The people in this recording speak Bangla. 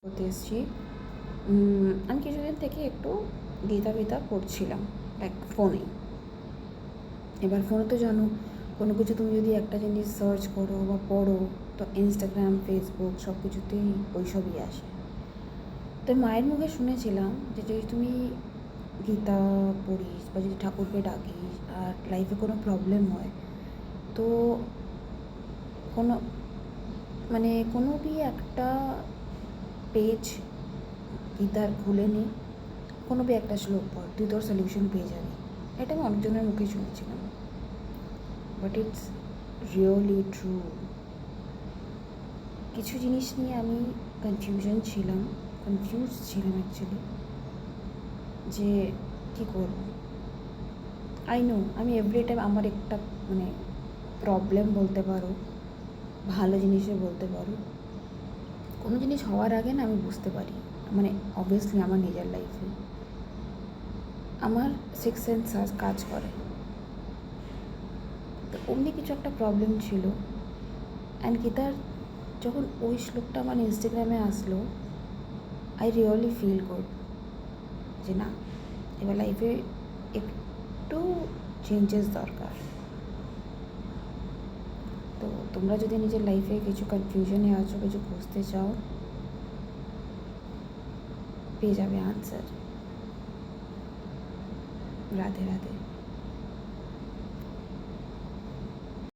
করতে এসেছি। আমি কিছুদিন থেকে একটু গীতা পড়ছিলাম, লাইক ফোনে। এবার ফোনে তো জানো, কোনো কিছু তুমি যদি একটা জিনিস সার্চ করো বা পড়ো, তো ইনস্টাগ্রাম, ফেসবুক সব কিছুতেই ওই সবই আসে। তো মায়ের মুখে শুনেছিলাম যে যদি তুমি গীতা পড়িস বা যদি ঠাকুরকে ডাকিস আর লাইফে কোনো প্রবলেম হয়, তো কোনো কোনো একটা পেজ গীতার খুলে নি, কোনো একটা শ্লোক পড়, তুই তোর সলিউশন পেয়ে যাবি। এটা আমি অনেকজনের মুখে শুনেছিলাম, বাট ইটস রিয়েলি ট্রু। কিছু জিনিস নিয়ে আমি কনফিউজ ছিলাম অ্যাকচুয়ালি, যে কী করব। আই নো আমি এভরি টাইম আমার একটা প্রবলেম বলতে পারো, ভালো জিনিসও বলতে পারো। কোনো জিনিস হওয়ার আগে না আমি বুঝতে পারি, অবভিয়াসলি আমার নিজের লাইফে আমার সিক্স সেন্স কাজ করে। তো অমনি কিছু একটা প্রবলেম ছিল, অ্যান্ড গীতার যখন ওই শ্লোকটা আমার ইনস্টাগ্রামে আসলো, আই রিয়েলি ফিল গুড যে না, এবার লাইফে একটু চেঞ্জেস দরকার। তো তোমরা যদি নিজের লাইফে কিছু কনফিউশনে আছো, কিছু বুঝতে চাও, পেয়ে যাবে আনসার। রাধে রাধে।